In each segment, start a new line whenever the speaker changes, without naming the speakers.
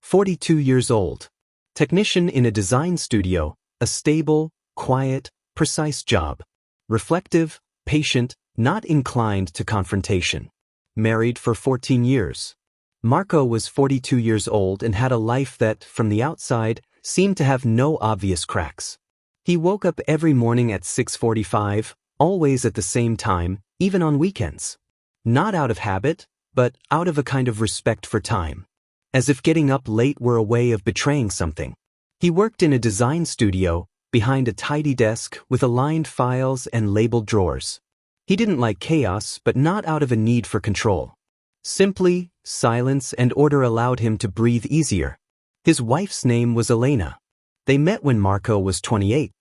42 years old. Technician in a design studio, a stable, quiet, precise job. Reflective, patient, not inclined to confrontation. Married for 14 years. Marco was 42 years old and had a life that, from the outside, seemed to have no obvious cracks. He woke up every morning at 6:45, always at the same time, even on weekends. Not out of habit, but out of a kind of respect for time. As if getting up late were a way of betraying something. He worked in a design studio, behind a tidy desk with aligned files and labeled drawers. He didn't like chaos, but not out of a need for control. Simply, silence and order allowed him to breathe easier. His wife's name was Elena. They met when Marco was 28.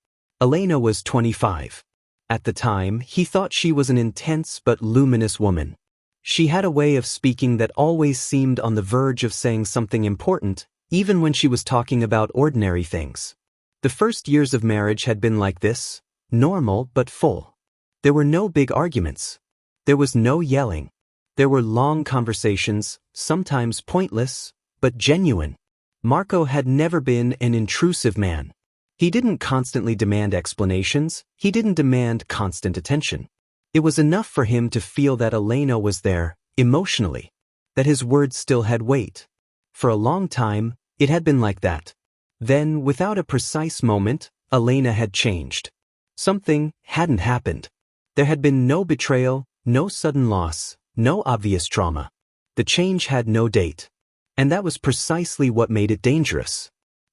Elena was 25. At the time, he thought she was an intense but luminous woman. She had a way of speaking that always seemed on the verge of saying something important, even when she was talking about ordinary things. The first years of marriage had been like this, normal but full. There were no big arguments. There was no yelling. There were long conversations, sometimes pointless, but genuine. Marco had never been an intrusive man. He didn't constantly demand explanations, he didn't demand constant attention. It was enough for him to feel that Elena was there, emotionally, that his words still had weight. For a long time, it had been like that. Then, without a precise moment, Elena had changed. Something hadn't happened. There had been no betrayal, no sudden loss, no obvious trauma. The change had no date. And that was precisely what made it dangerous.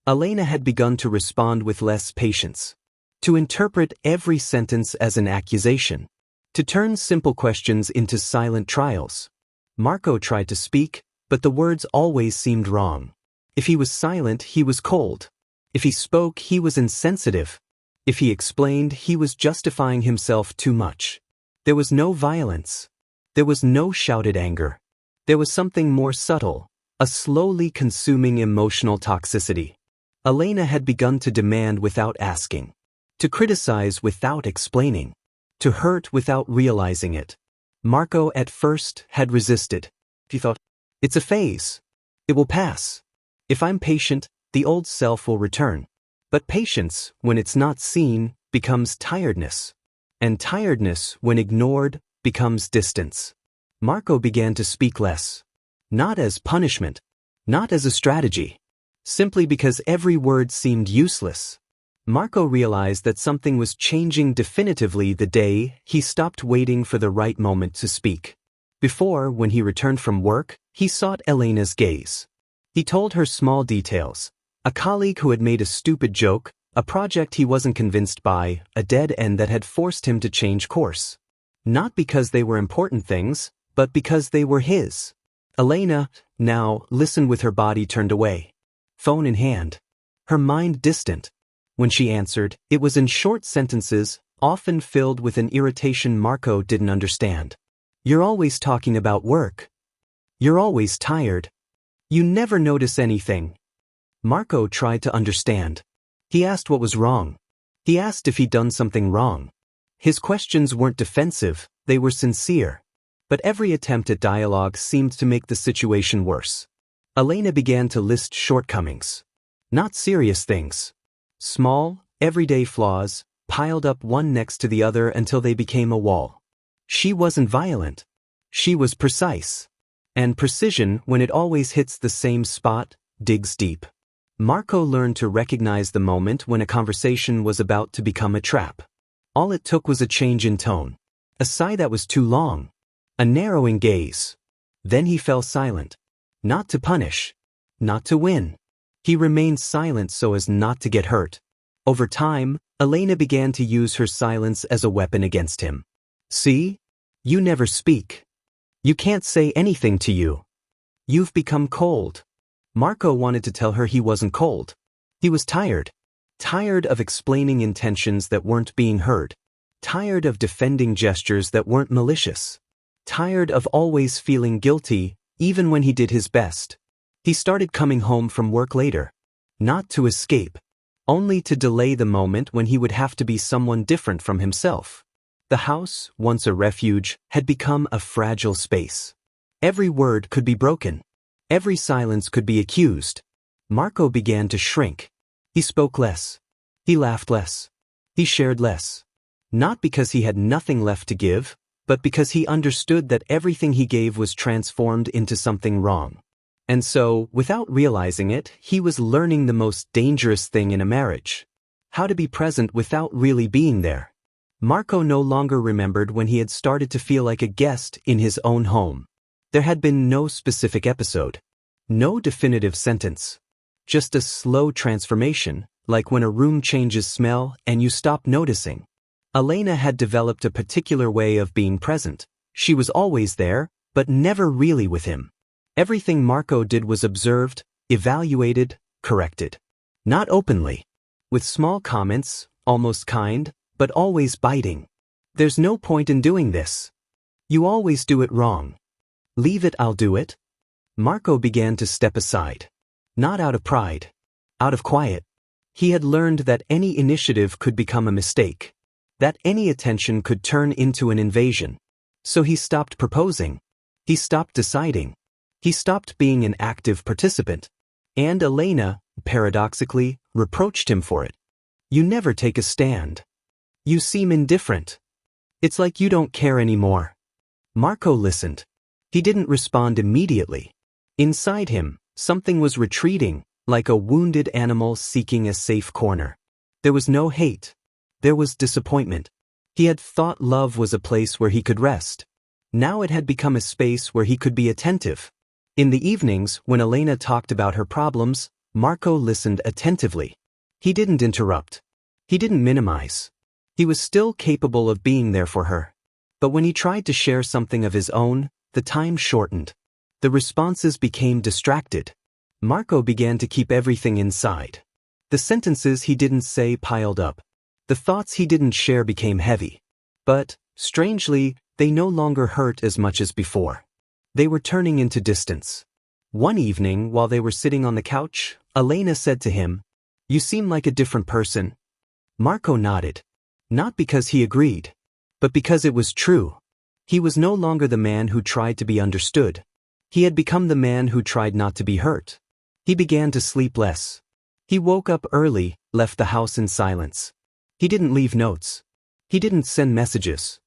Elena had begun to respond with less patience. To interpret every sentence as an accusation. To turn simple questions into silent trials. Marco tried to speak, but the words always seemed wrong. If he was silent, he was cold. If he spoke, he was insensitive. If he explained, he was justifying himself too much. There was no violence. There was no shouted anger. There was something more subtle, a slowly consuming emotional toxicity. Elena had begun to demand without asking. To criticize without explaining. To hurt without realizing it. Marco at first had resisted. He thought, it's a phase. It will pass. If I'm patient, the old self will return. But patience, when it's not seen, becomes tiredness. And tiredness, when ignored, becomes distance. Marco began to speak less. Not as punishment. Not as a strategy. Simply because every word seemed useless. Marco realized that something was changing definitively the day he stopped waiting for the right moment to speak. Before, when he returned from work, he sought Elena's gaze. He told her small details. A colleague who had made a stupid joke, a project he wasn't convinced by, a dead end that had forced him to change course. Not because they were important things, but because they were his. Elena, now, listened with her body turned away. Phone in hand. Her mind distant. When she answered, it was in short sentences, often filled with an irritation Marco didn't understand. You're always talking about work. You're always tired. You never notice anything. Marco tried to understand. He asked what was wrong. He asked if he'd done something wrong. His questions weren't defensive, they were sincere. But every attempt at dialogue seemed to make the situation worse. Elena began to list shortcomings. Not serious things. Small, everyday flaws, piled up one next to the other until they became a wall. She wasn't violent. She was precise. And precision, when it always hits the same spot, digs deep. Marco learned to recognize the moment when a conversation was about to become a trap. All it took was a change in tone. A sigh that was too long. A narrowing gaze. Then he fell silent. Not to punish. Not to win. He remained silent so as not to get hurt. Over time, Elena began to use her silence as a weapon against him. See? You never speak. You can't say anything to you. You've become cold. Marco wanted to tell her he wasn't cold. He was tired. Tired of explaining intentions that weren't being heard. Tired of defending gestures that weren't malicious. Tired of always feeling guilty, even when he did his best. He started coming home from work later. Not to escape. Only to delay the moment when he would have to be someone different from himself. The house, once a refuge, had become a fragile space. Every word could be broken. Every silence could be accused. Marco began to shrink. He spoke less. He laughed less. He shared less. Not because he had nothing left to give, but because he understood that everything he gave was transformed into something wrong. And so, without realizing it, he was learning the most dangerous thing in a marriage. How to be present without really being there. Marco no longer remembered when he had started to feel like a guest in his own home. There had been no specific episode. No definitive sentence. Just a slow transformation, like when a room changes smell and you stop noticing. Elena had developed a particular way of being present. She was always there, but never really with him. Everything Marco did was observed, evaluated, corrected. Not openly. With small comments, almost kind, but always biting. There's no point in doing this. You always do it wrong. Leave it, I'll do it. Marco began to step aside. Not out of pride. Out of quiet. He had learned that any initiative could become a mistake. That any attention could turn into an invasion. So he stopped proposing. He stopped deciding. He stopped being an active participant. And Elena, paradoxically, reproached him for it. You never take a stand. You seem indifferent. It's like you don't care anymore. Marco listened. He didn't respond immediately. Inside him, something was retreating, like a wounded animal seeking a safe corner. There was no hate. There was disappointment. He had thought love was a place where he could rest. Now it had become a space where he could be attentive. In the evenings, when Elena talked about her problems, Marco listened attentively. He didn't interrupt. He didn't minimize. He was still capable of being there for her. But when he tried to share something of his own, the time shortened. The responses became distracted. Marco began to keep everything inside. The sentences he didn't say piled up. The thoughts he didn't share became heavy. But, strangely, they no longer hurt as much as before. They were turning into distance. One evening, while they were sitting on the couch, Elena said to him, "You seem like a different person." Marco nodded. Not because he agreed, but because it was true. He was no longer the man who tried to be understood. He had become the man who tried not to be hurt. He began to sleep less. He woke up early, left the house in silence. He didn't leave notes. He didn't send messages.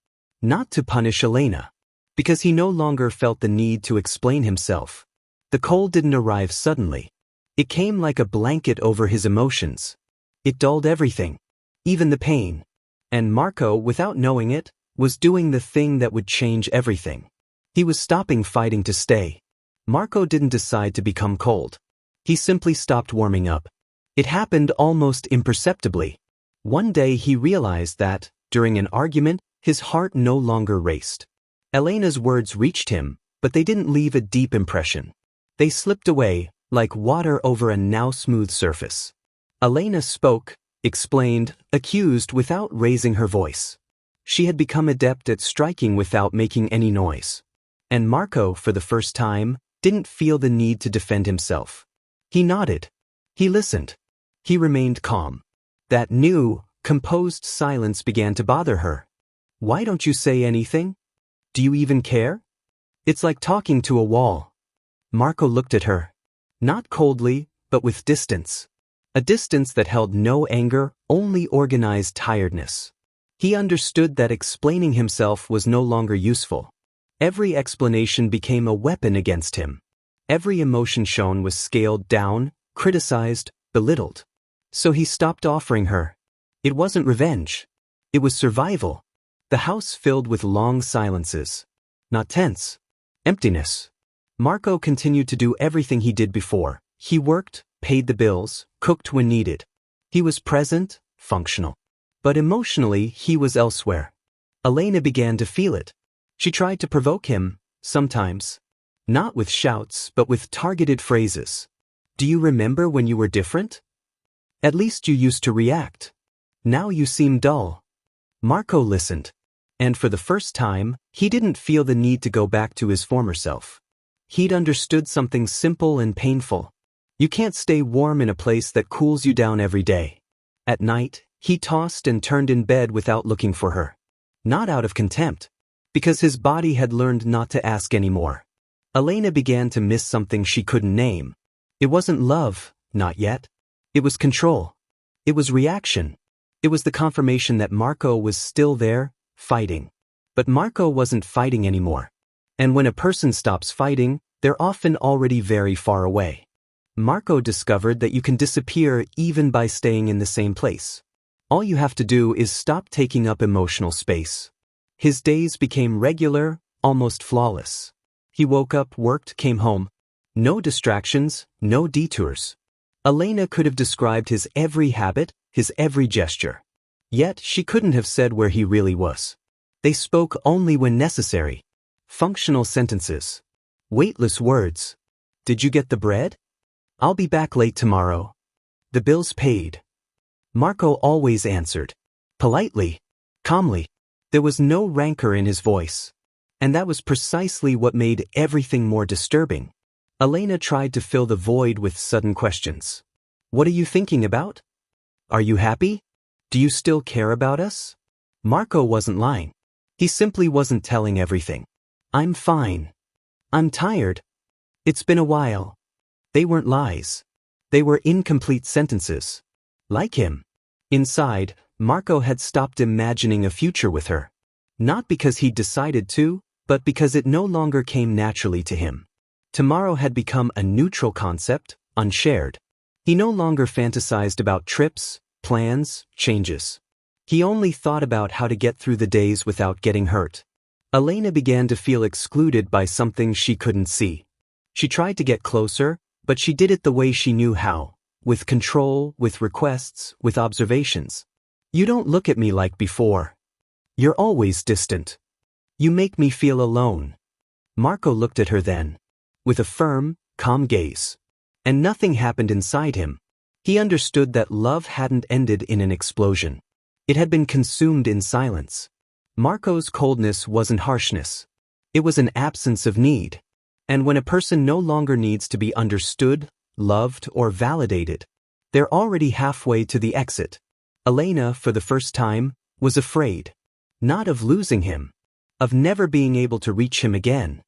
Not to punish Elena. Because he no longer felt the need to explain himself. The cold didn't arrive suddenly. It came like a blanket over his emotions. It dulled everything. Even the pain. And Marco, without knowing it, was doing the thing that would change everything. He was stopping fighting to stay. Marco didn't decide to become cold. He simply stopped warming up. It happened almost imperceptibly. One day he realized that, during an argument, his heart no longer raced. Elena's words reached him, but they didn't leave a deep impression. They slipped away, like water over a now smooth surface. Elena spoke, explained, accused without raising her voice. She had become adept at striking without making any noise. And Marco, for the first time, didn't feel the need to defend himself. He nodded. He listened. He remained calm. That new, composed silence began to bother her. Why don't you say anything? Do you even care? It's like talking to a wall. Marco looked at her. Not coldly, but with distance. A distance that held no anger, only organized tiredness. He understood that explaining himself was no longer useful. Every explanation became a weapon against him. Every emotion shown was scaled down, criticized, belittled. So he stopped offering her. It wasn't revenge. It was survival. The house filled with long silences. Not tense. Emptiness. Marco continued to do everything he did before. He worked, paid the bills, cooked when needed. He was present, functional. But emotionally, he was elsewhere. Elena began to feel it. She tried to provoke him, sometimes. Not with shouts, but with targeted phrases. Do you remember when you were different? At least you used to react. Now you seem dull. Marco listened. And for the first time, he didn't feel the need to go back to his former self. He'd understood something simple and painful. You can't stay warm in a place that cools you down every day. At night, he tossed and turned in bed without looking for her. Not out of contempt. Because his body had learned not to ask anymore. Elena began to miss something she couldn't name. It wasn't love, not yet. It was control. It was reaction. It was the confirmation that Marco was still there, fighting. But Marco wasn't fighting anymore. And when a person stops fighting, they're often already very far away. Marco discovered that you can disappear even by staying in the same place. All you have to do is stop taking up emotional space. His days became regular, almost flawless. He woke up, worked, came home. No distractions, no detours. Elena could have described his every habit, his every gesture. Yet she couldn't have said where he really was. They spoke only when necessary. Functional sentences. Weightless words. Did you get the bread? I'll be back late tomorrow. The bill's paid. Marco always answered. Politely. Calmly. There was no rancor in his voice. And that was precisely what made everything more disturbing. Elena tried to fill the void with sudden questions. What are you thinking about? Are you happy? Do you still care about us? Marco wasn't lying. He simply wasn't telling everything. I'm fine. I'm tired. It's been a while. They weren't lies. They were incomplete sentences. Like him. Inside, Marco had stopped imagining a future with her. Not because he'd decided to, but because it no longer came naturally to him. Tomorrow had become a neutral concept, unshared. He no longer fantasized about trips, plans, changes. He only thought about how to get through the days without getting hurt. Elena began to feel excluded by something she couldn't see. She tried to get closer, but she did it the way she knew how, with control, with requests, with observations. You don't look at me like before. You're always distant. You make me feel alone. Marco looked at her then, with a firm, calm gaze. And nothing happened inside him. He understood that love hadn't ended in an explosion. It had been consumed in silence. Marco's coldness wasn't harshness. It was an absence of need. And when a person no longer needs to be understood, loved, or validated, they're already halfway to the exit. Elena, for the first time, was afraid. Not of losing him. Of never being able to reach him again.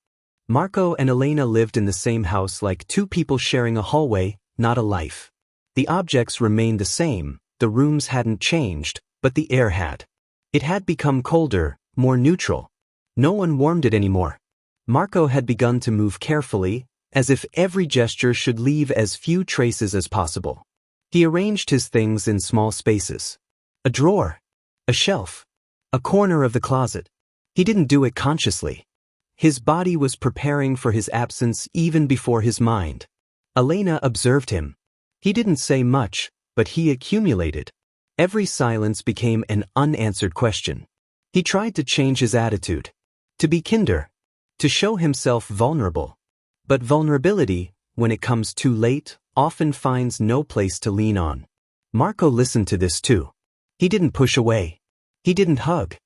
Marco and Elena lived in the same house like two people sharing a hallway, not a life. The objects remained the same, the rooms hadn't changed, but the air had. It had become colder, more neutral. No one warmed it anymore. Marco had begun to move carefully, as if every gesture should leave as few traces as possible. He arranged his things in small spaces. A drawer. A shelf. A corner of the closet. He didn't do it consciously. His body was preparing for his absence even before his mind. Elena observed him. He didn't say much, but he accumulated. Every silence became an unanswered question. He tried to change his attitude. To be kinder. To show himself vulnerable. But vulnerability, when it comes too late, often finds no place to lean on. Marco listened to this too. He didn't push away. He didn't hug.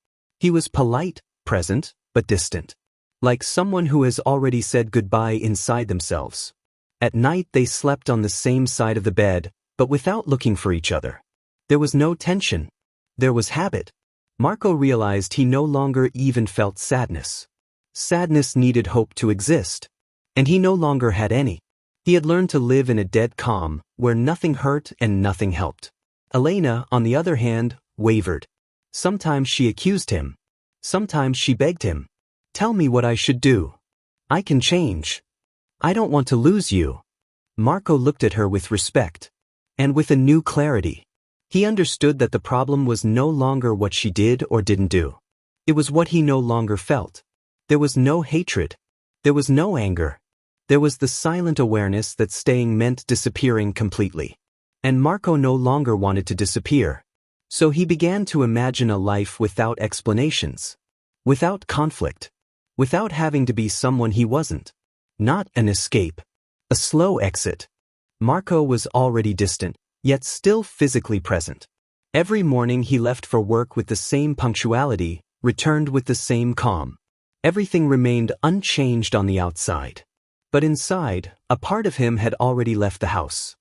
He was polite, present, but distant. Like someone who has already said goodbye inside themselves. At night they slept on the same side of the bed, but without looking for each other. There was no tension. There was habit. Marco realized he no longer even felt sadness. Sadness needed hope to exist. And he no longer had any. He had learned to live in a dead calm, where nothing hurt and nothing helped. Elena, on the other hand, wavered. Sometimes she accused him. Sometimes she begged him. Tell me what I should do. I can change. I don't want to lose you. Marco looked at her with respect. And with a new clarity. He understood that the problem was no longer what she did or didn't do. It was what he no longer felt. There was no hatred. There was no anger. There was the silent awareness that staying meant disappearing completely. And Marco no longer wanted to disappear. So he began to imagine a life without explanations. Without conflict. Without having to be someone he wasn't. Not an escape. A slow exit. Marco was already distant, yet still physically present. Every morning he left for work with the same punctuality, returned with the same calm. Everything remained unchanged on the outside. But inside, a part of him had already left the house.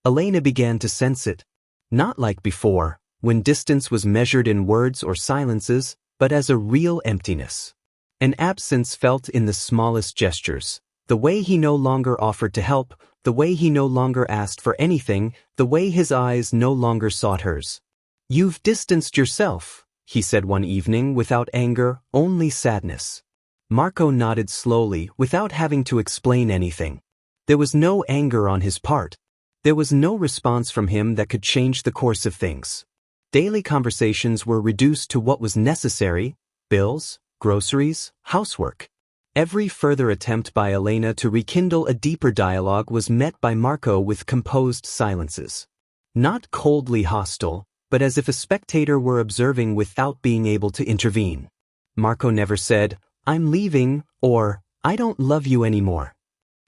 Elena began to sense it. Not like before, when distance was measured in words or silences, but as a real emptiness. An absence felt in the smallest gestures, The way he no longer offered to help, the way he no longer asked for anything, the way his eyes no longer sought hers. "You've distanced yourself," he said one evening without anger, only sadness. Marco nodded slowly, without having to explain anything. There was no anger on his part. There was no response from him that could change the course of things. Daily conversations were reduced to what was necessary: bills, groceries, housework. Every further attempt by Elena to rekindle a deeper dialogue was met by Marco with composed silences. Not coldly hostile, but as if a spectator were observing without being able to intervene. Marco never said, "I'm leaving," or "I don't love you anymore."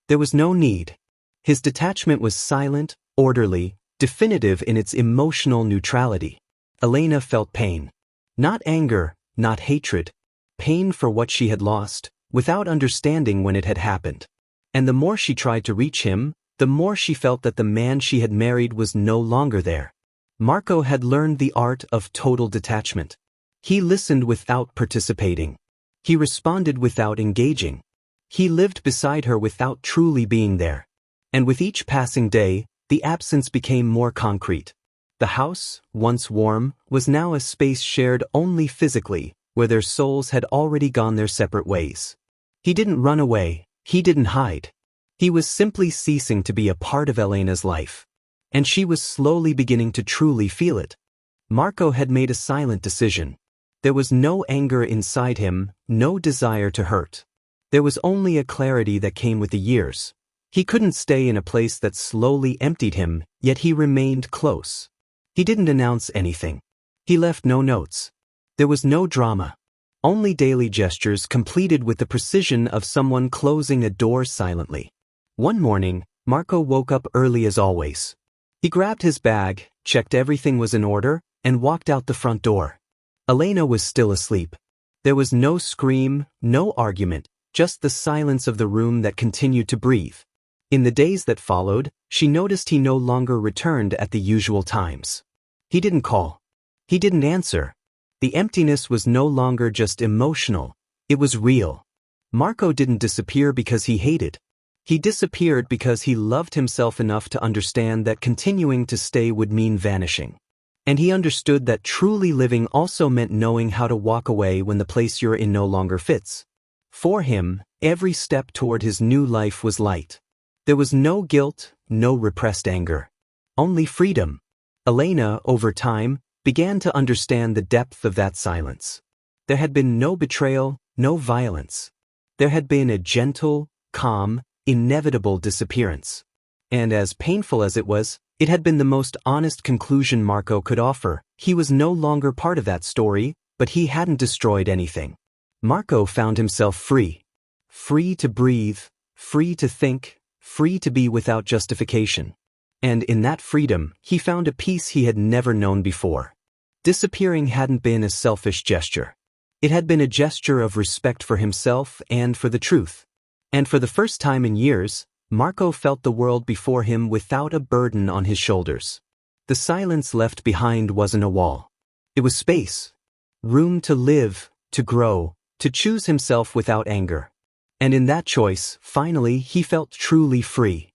There was no need. His detachment was silent, orderly, definitive in its emotional neutrality. Elena felt pain. Not anger, not hatred. Pain for what she had lost, without understanding when it had happened. And the more she tried to reach him, the more she felt that the man she had married was no longer there. Marco had learned the art of total detachment. He listened without participating. He responded without engaging. He lived beside her without truly being there. And with each passing day, the absence became more concrete. The house, once warm, was now a space shared only physically, where their souls had already gone their separate ways. He didn't run away, he didn't hide. He was simply ceasing to be a part of Elena's life. And she was slowly beginning to truly feel it. Marco had made a silent decision. There was no anger inside him, no desire to hurt. There was only a clarity that came with the years. He couldn't stay in a place that slowly emptied him, yet he remained close. He didn't announce anything. He left no notes. There was no drama. Only daily gestures completed with the precision of someone closing a door silently. One morning, Marco woke up early as always. He grabbed his bag, checked everything was in order, and walked out the front door. Elena was still asleep. There was no scream, no argument, just the silence of the room that continued to breathe. In the days that followed, she noticed he no longer returned at the usual times. He didn't call. He didn't answer. The emptiness was no longer just emotional, it was real. Marco didn't disappear because he hated. He disappeared because he loved himself enough to understand that continuing to stay would mean vanishing. And he understood that truly living also meant knowing how to walk away when the place you're in no longer fits. For him, every step toward his new life was light. There was no guilt, no repressed anger. Only freedom. Elena, over time, began to understand the depth of that silence. There had been no betrayal, no violence. There had been a gentle, calm, inevitable disappearance. And as painful as it was, it had been the most honest conclusion Marco could offer. He was no longer part of that story, but he hadn't destroyed anything. Marco found himself free. Free to breathe, free to think, free to be without justification. And in that freedom, he found a peace he had never known before. Disappearing hadn't been a selfish gesture. It had been a gesture of respect for himself and for the truth. And for the first time in years, Marco felt the world before him without a burden on his shoulders. The silence left behind wasn't a wall. It was space. Room to live, to grow, to choose himself without anger. And in that choice, finally, he felt truly free.